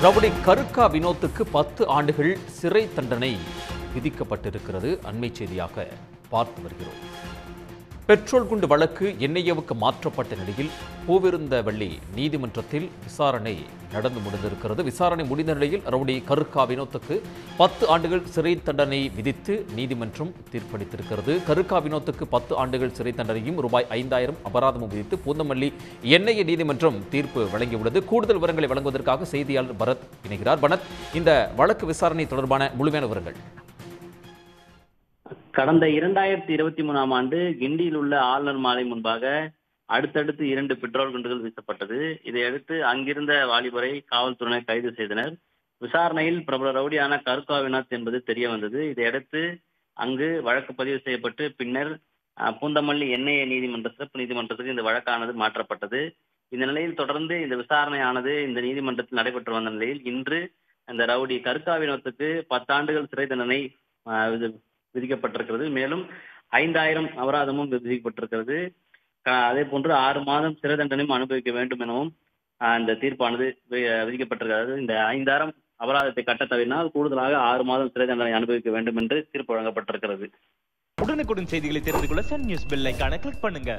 Rowdy கருக்கா வினோத்துக்கு 10 ஆண்டுகள் சிறை தண்டனை விதிக்கப்பட்டிருக்கிறது. அண்மை செய்தியாக பார்த்து வருகிறோம். பெட்ரோல் குண்டு வழக்கு என்ஐஏவுக்கு மாற்றப்பட்ட நிலையில் பூவிருந்தவள்ளி நீதிமன்றத்தில் விசாரணை நடந்து முடிந்திருக்கிறது. விசாரணை முடிந்த நிலையில் ரவுடி கருக்கா வினோத்துக்கு 10 ஆண்டுகள் சிறை தண்டனை விதித்து நீதிமன்றம் தீர்ப்பளித்திருக்கிறது. கருக்கா வினோத்துக்கு 10 ஆண்டுகள் சிறை தண்டனையும் ரூபாய் 5000 அபராதமும் விதித்து பூந்தமல்லி என்ஐஏ நீதிமன்றம் தீர்ப்பு வழங்கியுள்ளது. கூடுதல் விவரங்களை வழங்குவதற்காக செய்தியாளர் பரத் இணைகிறார். பரத், இந்த வழக்கு விசாரணை தொடர்பான முழுமையான விவரங்கள். கடந்த 2023ஆம் ஆண்டு கிண்டியில் உள்ள ஆளுநர் மாலை முன்பாக அடுத்தடுத்து 2 பெட்ரோல் குண்டுகள் வீசப்பட்டது. இதையடுத்து அங்கிருந்த வாலிபரை காவல்துறையினர் கைது செய்தனர். விசாரணையில் பிரபல ரவுடியான கருக்கா வினோத் என்பது தெரிய வந்தது. இதையடுத்து அங்கு வழக்கு பதிவு செய்யப்பட்டு பின்னர் பூந்தமல்லி என்ஐஏ சிறப்பு நீதிமன்றத்துக்கு இந்த வழக்கானது மாற்றப்பட்டது. இந்த நிலையில் தொடர்ந்து இந்த விசாரணையானது இந்த நீதிமன்றத்தில் நடைபெற்று வந்த நிலையில் இன்று இந்த ரவுடி கருக்கா வினோத்துக்கு 10 ஆண்டுகள் சிறை தண்டனை விதிக்கப்பட்டிருக்கிறது. மேலும் 5000 அபராதமும் விதிக்கப்பட்டிருக்கிறது. அதே போன்று 6 மாதம் சிறை தண்டனையும் அனுபவிக்க வேண்டும் எனவும் இந்த தீர்ப்பானது விதிக்கப்பட்டிருக்கிறது. இந்த 5000 அபராதத்தை கட்ட தவறினால் கூடுதலாக 6 மாதம் சிறை தண்டனை அனுபவிக்க வேண்டும் என்று தீர்ப்பு வழங்கப்பட்டிருக்கிறது. உடனுக்குடன் செய்திகளை தெரிந்து கொள்ள சன் நியூஸ் பெல் ஐகானை கிளிக் பண்ணுங்க.